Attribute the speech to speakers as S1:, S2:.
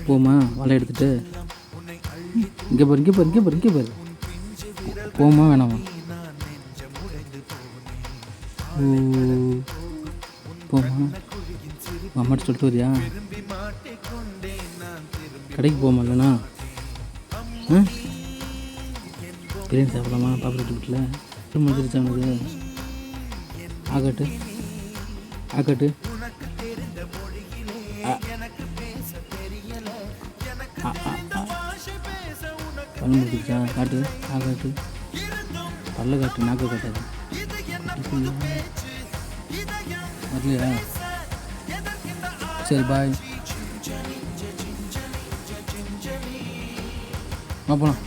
S1: போமா வலை எடுத்துகிட்டு இங்கே பாரு இங்கே பாரு இங்கே பாரு இங்கே பாரு. போமா வேணாமா? போமா அம்மாட்ட சொல்லிட்டு வரியா? கடைக்கு போமா இல்லைண்ணா? பிரியாணி சாப்பிடலாமா? பாப்பா வீட்டில் முடிஞ்சிருச்சா அவனுக்கு? ஆகட்டு ஆகட்டு பல்லு முடிச்சிருச்சா? காட்டு ஆகாட்டு பல்ல காட்டு நாக்க காட்டாது. வரலையா? சரி பாய். போகலாம்